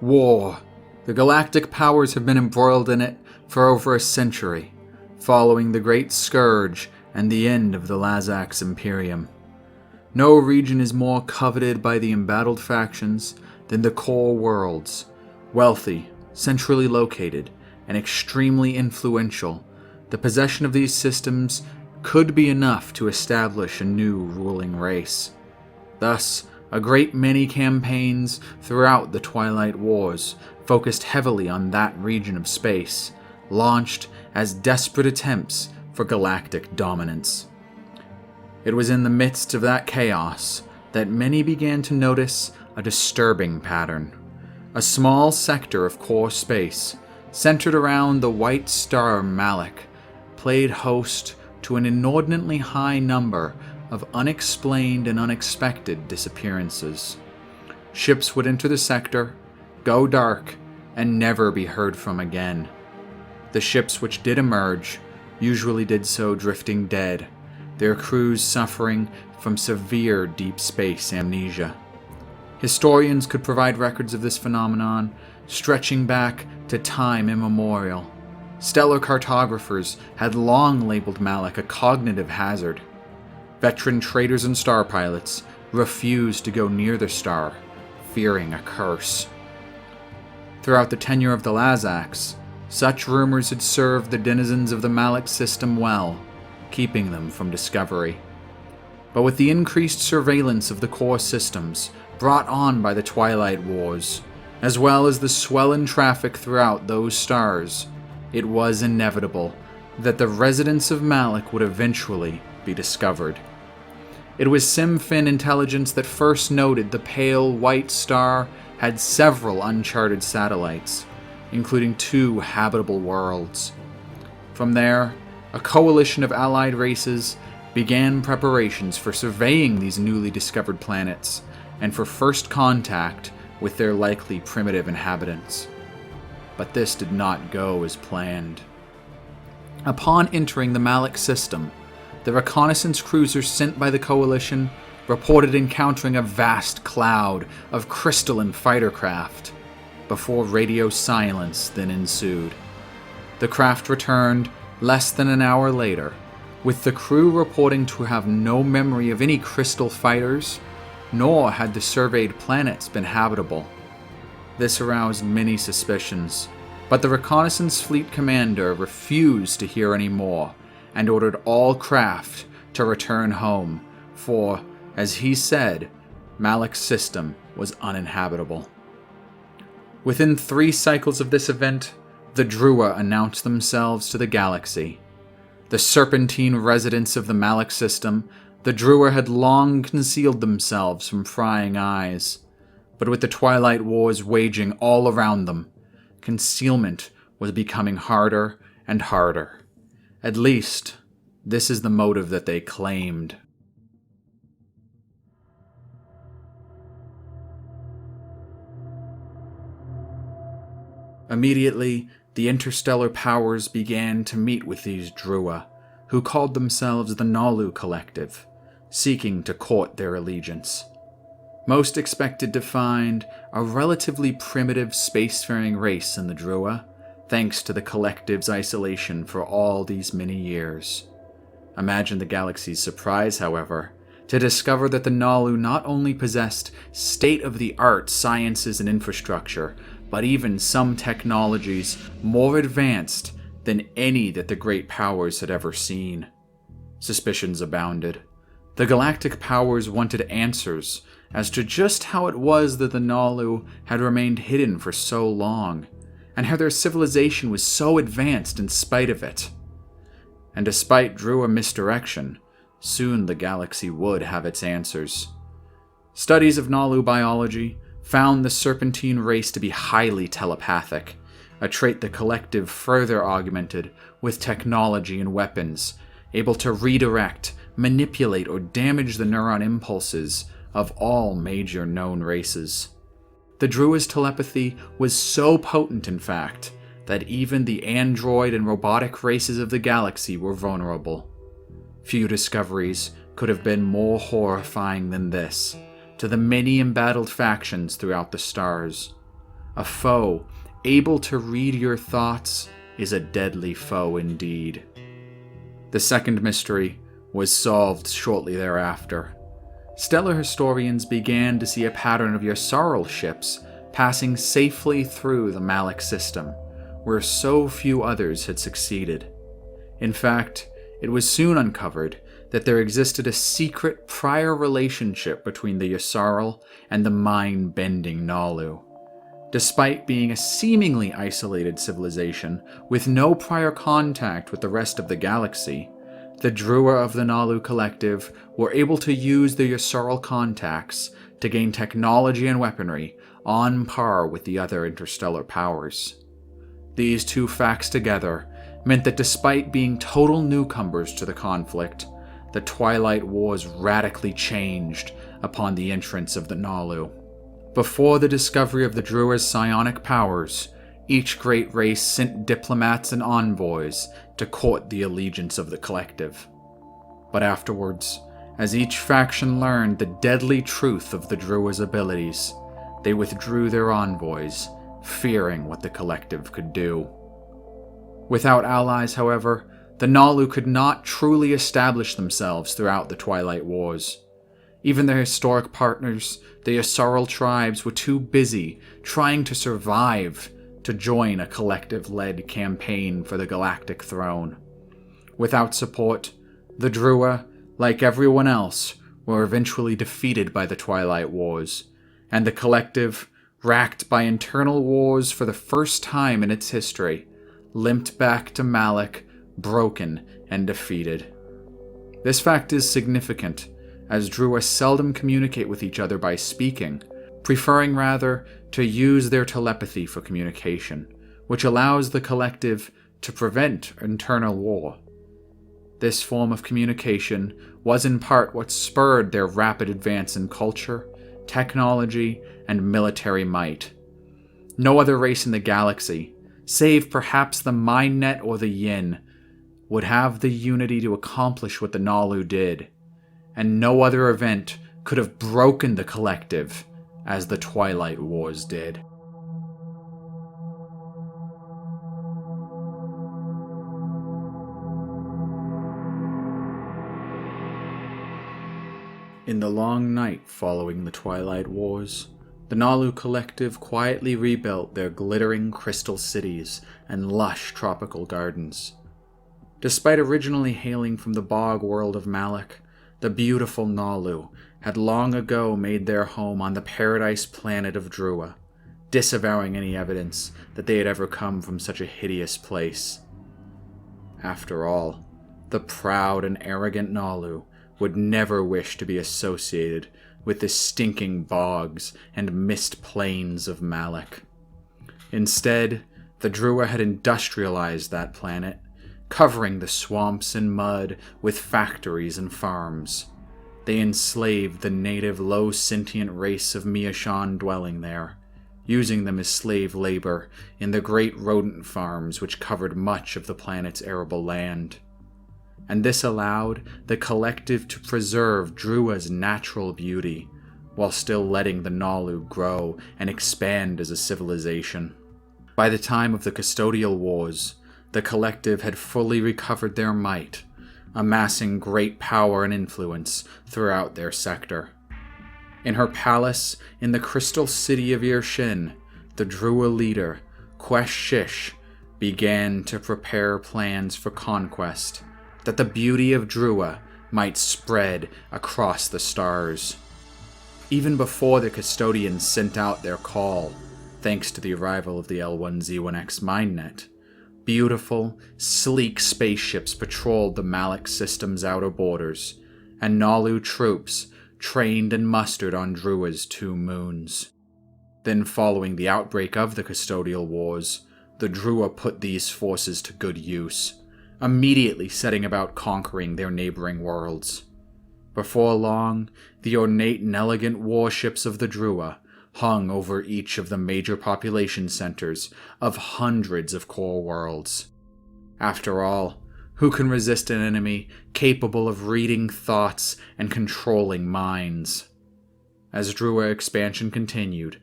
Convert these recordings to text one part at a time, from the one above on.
War. The galactic powers have been embroiled in it for over a century, following the Great Scourge and the end of the Twilight Imperium. No region is more coveted by the embattled factions than the core worlds. Wealthy, centrally located, and extremely influential, the possession of these systems could be enough to establish a new ruling race. Thus, a great many campaigns throughout the Twilight Wars focused heavily on that region of space, launched as desperate attempts for galactic dominance. It was in the midst of that chaos that many began to notice a disturbing pattern. A small sector of core space, centered around the white star Mallac, played host to an inordinately high number of unexplained and unexpected disappearances. Ships would enter the sector, go dark, and never be heard from again. The ships which did emerge usually did so drifting dead, their crews suffering from severe deep space amnesia. Historians could provide records of this phenomenon, stretching back to time immemorial. Stellar cartographers had long labeled Mallac a cognitive hazard. Veteran traders and star pilots refused to go near the star, fearing a curse. Throughout the tenure of the Lazacs, such rumors had served the denizens of the Mallac system well, keeping them from discovery. But with the increased surveillance of the core systems brought on by the Twilight Wars, as well as the swell in traffic throughout those stars, it was inevitable that the residents of Mallac would eventually be discovered. It was Simfin intelligence that first noted the pale white star had several uncharted satellites, including 2 habitable worlds. From there, a coalition of allied races began preparations for surveying these newly discovered planets and for first contact with their likely primitive inhabitants. But this did not go as planned. Upon entering the Mallac system, the reconnaissance cruisers sent by the Coalition reported encountering a vast cloud of crystalline fighter craft, before radio silence then ensued. The craft returned less than an hour later, with the crew reporting to have no memory of any crystal fighters, nor had the surveyed planets been habitable. This aroused many suspicions, but the reconnaissance fleet commander refused to hear any more and ordered all craft to return home, for, as he said, Mallac's system was uninhabitable. Within 3 cycles of this event, the Druaa announced themselves to the galaxy. The serpentine residents of the Mallac system, the Druaa had long concealed themselves from prying eyes, but with the Twilight Wars waging all around them, concealment was becoming harder and harder. At least, this is the motive that they claimed. Immediately, the interstellar powers began to meet with these Druaa, who called themselves the Naalu Collective, seeking to court their allegiance. Most expected to find a relatively primitive spacefaring race in the Druaa, thanks to the Collective's isolation for all these many years. Imagine the galaxy's surprise, however, to discover that the Naalu not only possessed state-of-the-art sciences and infrastructure, but even some technologies more advanced than any that the great powers had ever seen. Suspicions abounded. The galactic powers wanted answers as to just how it was that the Naalu had remained hidden for so long, and how their civilization was so advanced in spite of it. And despite Druaa misdirection, soon the galaxy would have its answers. Studies of Naalu biology found the serpentine race to be highly telepathic, a trait the Collective further augmented with technology and weapons, able to redirect, manipulate, or damage the neuron impulses of all major known races. The Druaa's telepathy was so potent, in fact, that even the android and robotic races of the galaxy were vulnerable. Few discoveries could have been more horrifying than this to the many embattled factions throughout the stars. A foe able to read your thoughts is a deadly foe indeed. The second mystery was solved shortly thereafter. Stellar historians began to see a pattern of Yssaril ships passing safely through the Mallac system, where so few others had succeeded. In fact, it was soon uncovered that there existed a secret prior relationship between the Yssaril and the mind-bending Naalu. Despite being a seemingly isolated civilization with no prior contact with the rest of the galaxy, the Druaa of the Naalu Collective were able to use their Yssaril contacts to gain technology and weaponry on par with the other interstellar powers. These two facts together meant that despite being total newcomers to the conflict, the Twilight Wars radically changed upon the entrance of the Naalu. Before the discovery of the Druaa's psionic powers, each great race sent diplomats and envoys to court the allegiance of the Collective. But afterwards, as each faction learned the deadly truth of the Druaa's abilities, they withdrew their envoys, fearing what the Collective could do. Without allies, however, the Naalu could not truly establish themselves throughout the Twilight Wars. Even their historic partners, the Yssaril tribes, were too busy trying to survive to join a collective-led campaign for the galactic throne. Without support, the Druaa, like everyone else, were eventually defeated by the Twilight Wars, and the Collective, racked by internal wars for the first time in its history, limped back to Mallac, broken and defeated. This fact is significant, as Druaa seldom communicate with each other by speaking, preferring rather to use their telepathy for communication, which allows the Collective to prevent internal war. This form of communication was in part what spurred their rapid advance in culture, technology, and military might. No other race in the galaxy, save perhaps the Mindnet or the Yin, would have the unity to accomplish what the Naalu did, and no other event could have broken the Collective as the Twilight Wars did. In the long night following the Twilight Wars, the Naalu Collective quietly rebuilt their glittering crystal cities and lush tropical gardens. Despite originally hailing from the bog world of Mallac, the beautiful Naalu had long ago made their home on the paradise planet of Druaa, disavowing any evidence that they had ever come from such a hideous place. After all, the proud and arrogant Naalu would never wish to be associated with the stinking bogs and mist plains of Mallac. Instead, the Druaa had industrialized that planet, covering the swamps and mud with factories and farms. They enslaved the native low-sentient race of Miashan dwelling there, using them as slave labor in the great rodent farms which covered much of the planet's arable land. And this allowed the Collective to preserve Druaa's natural beauty, while still letting the Naalu grow and expand as a civilization. By the time of the Custodial Wars, the Collective had fully recovered their might, amassing great power and influence throughout their sector. In her palace in the crystal city of Irshin, the Druaa leader, Netfishh, began to prepare plans for conquest, that the beauty of Druaa might spread across the stars. Even before the Custodians sent out their call, thanks to the arrival of the L1Z1X Mindnet, beautiful, sleek spaceships patrolled the Mallac system's outer borders, and Naalu troops trained and mustered on Druaa's 2 moons. Then, following the outbreak of the Custodial Wars, the Druaa put these forces to good use, immediately setting about conquering their neighboring worlds. Before long, the ornate and elegant warships of the Druaa hung over each of the major population centers of hundreds of core worlds. After all, who can resist an enemy capable of reading thoughts and controlling minds? As Druaa expansion continued,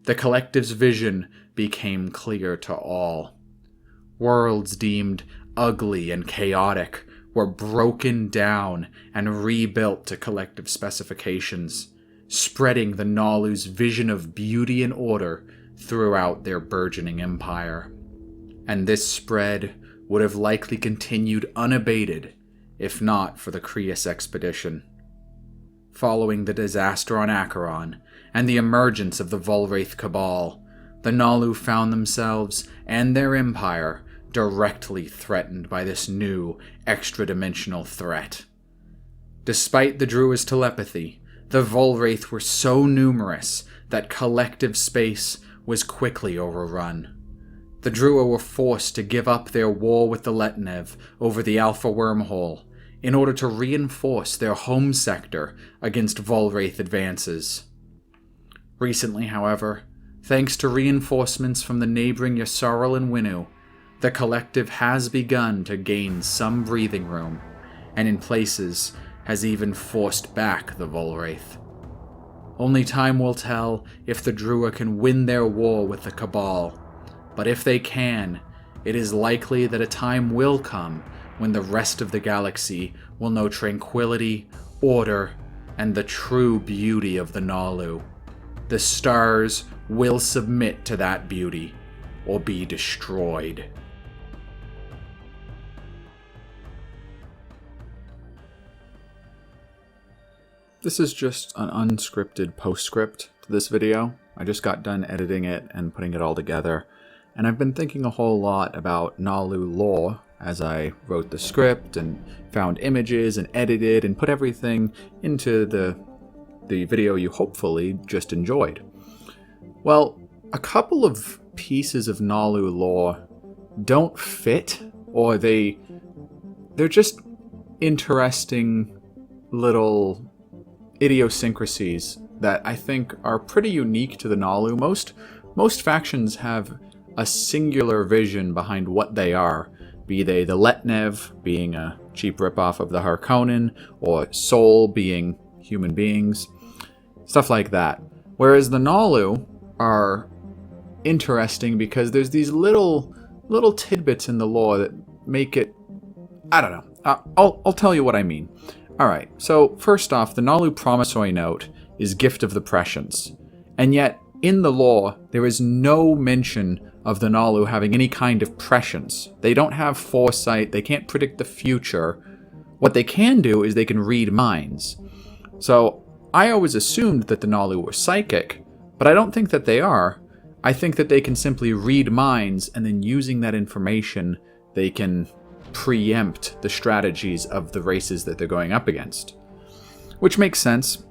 the collective's vision became clear to all. Worlds deemed ugly and chaotic were broken down and rebuilt to collective specifications, spreading the Naalu's vision of beauty and order throughout their burgeoning empire. And this spread would have likely continued unabated if not for the Creus expedition. Following the disaster on Acheron and the emergence of the Volwraith Cabal, the Naalu found themselves and their empire directly threatened by this new, extra-dimensional threat. Despite the Druaa's telepathy, the Volwraith were so numerous that collective space was quickly overrun. The Druaa were forced to give up their war with the Letnev over the Alpha Wormhole in order to reinforce their home sector against Volwraith advances. Recently, however, thanks to reinforcements from the neighboring Yssaril and Winnu, the collective has begun to gain some breathing room, and in places has even forced back the Volwraith. Only time will tell if the Druaa can win their war with the Cabal, but if they can, it is likely that a time will come when the rest of the galaxy will know tranquility, order, and the true beauty of the Naalu. The stars will submit to that beauty, or be destroyed. This is just an unscripted postscript to this video. I just got done editing it and putting it all together, and I've been thinking a whole lot about Naalu lore as I wrote the script and found images and edited and put everything into the video you hopefully just enjoyed. Well, a couple of pieces of Naalu lore don't fit, or they're just interesting little idiosyncrasies that I think are pretty unique to the Naalu. Most factions have a singular vision behind what they are, be they the Letnev being a cheap ripoff of the Harkonnen, or Sol being human beings, stuff like that. Whereas the Naalu are interesting because there's these little tidbits in the lore that make it, I don't know, I'll tell you what I mean. Alright, so first off, the Naalu promissory note is Gift of the Prescience, and yet in the lore there is no mention of the Naalu having any kind of prescience. They don't have foresight, they can't predict the future. What they can do is they can read minds. So I always assumed that the Naalu were psychic, but I don't think that they are. I think that they can simply read minds, and then using that information, they can preempt the strategies of the races that they're going up against. Which makes sense.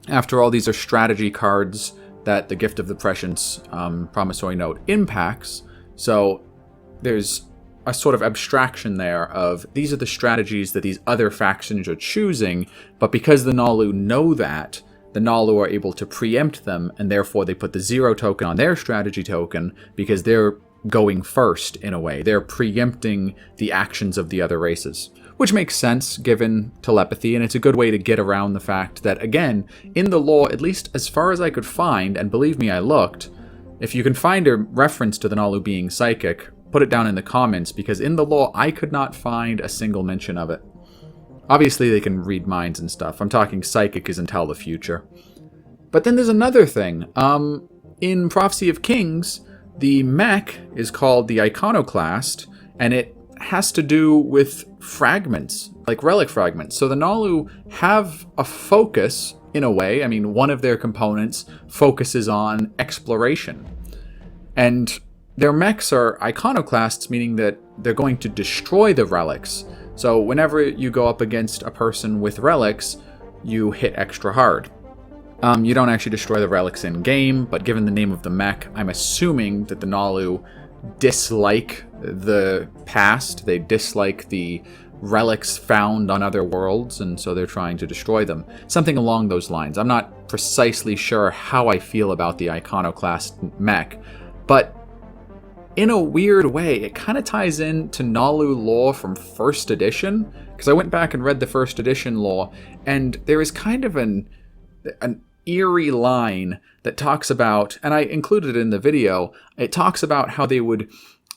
After all, these are strategy cards that the Gift of the Prescience promissory note impacts, so there's a sort of abstraction there of these are the strategies that these other factions are choosing, but because the Naalu know that, the Naalu are able to preempt them, and therefore they put the 0 token on their strategy token because they're going first in a way. They're preempting the actions of the other races. Which makes sense given telepathy, and it's a good way to get around the fact that, again, in the lore, at least as far as I could find, and believe me, I looked, if you can find a reference to the Naalu being psychic, put it down in the comments, because in the lore, I could not find a single mention of it. Obviously, they can read minds and stuff. I'm talking psychic isn't tell the future. But then there's another thing. In Prophecy of Kings, the mech is called the Iconoclast, and it has to do with fragments, like relic fragments. So the Naalu have a focus, in a way. I mean, one of their components focuses on exploration. And their mechs are iconoclasts, meaning that they're going to destroy the relics. So whenever you go up against a person with relics, you hit extra hard. You don't actually destroy the relics in-game, but given the name of the mech, I'm assuming that the Naalu dislike the past. They dislike the relics found on other worlds, and so they're trying to destroy them. Something along those lines. I'm not precisely sure how I feel about the Iconoclast mech, but in a weird way, it kind of ties into Naalu lore from 1st edition, because I went back and read the 1st edition lore, and there is kind of an eerie line that talks about, and I included it in the video, it talks about how they would,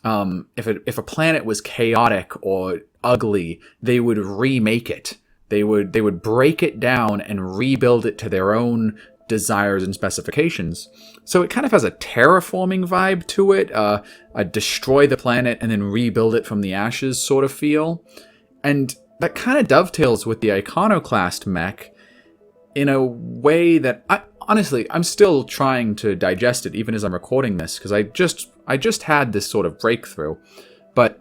if a planet was chaotic or ugly, they would remake it. They would break it down and rebuild it to their own desires and specifications. So it kind of has a terraforming vibe to it, a destroy the planet and then rebuild it from the ashes sort of feel. And that kind of dovetails with the Iconoclast mech in a way that, I'm still trying to digest it even as I'm recording this, because I just had this sort of breakthrough. But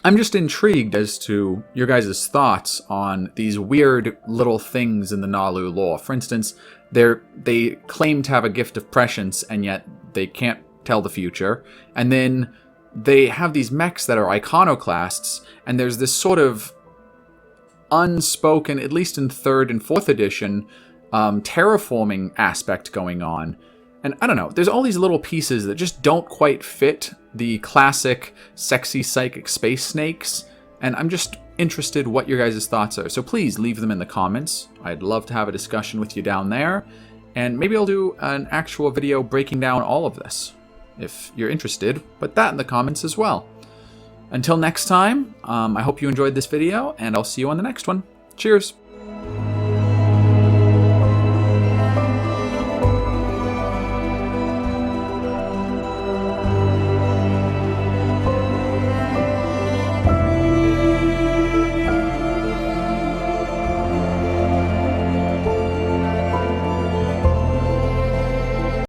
I'm just intrigued as to your guys' thoughts on these weird little things in the Naalu lore. For instance, they claim to have a gift of prescience, and yet they can't tell the future. And then they have these mechs that are iconoclasts, and there's this sort of unspoken, at least in 3rd and 4th edition, terraforming aspect going on. And I don't know, there's all these little pieces that just don't quite fit the classic sexy psychic space snakes, and I'm just interested what your guys' thoughts are. So please leave them in the comments. I'd love to have a discussion with you down there, and maybe I'll do an actual video breaking down all of this. If you're interested, put that in the comments as well. Until next time, I hope you enjoyed this video, and I'll see you on the next one. Cheers!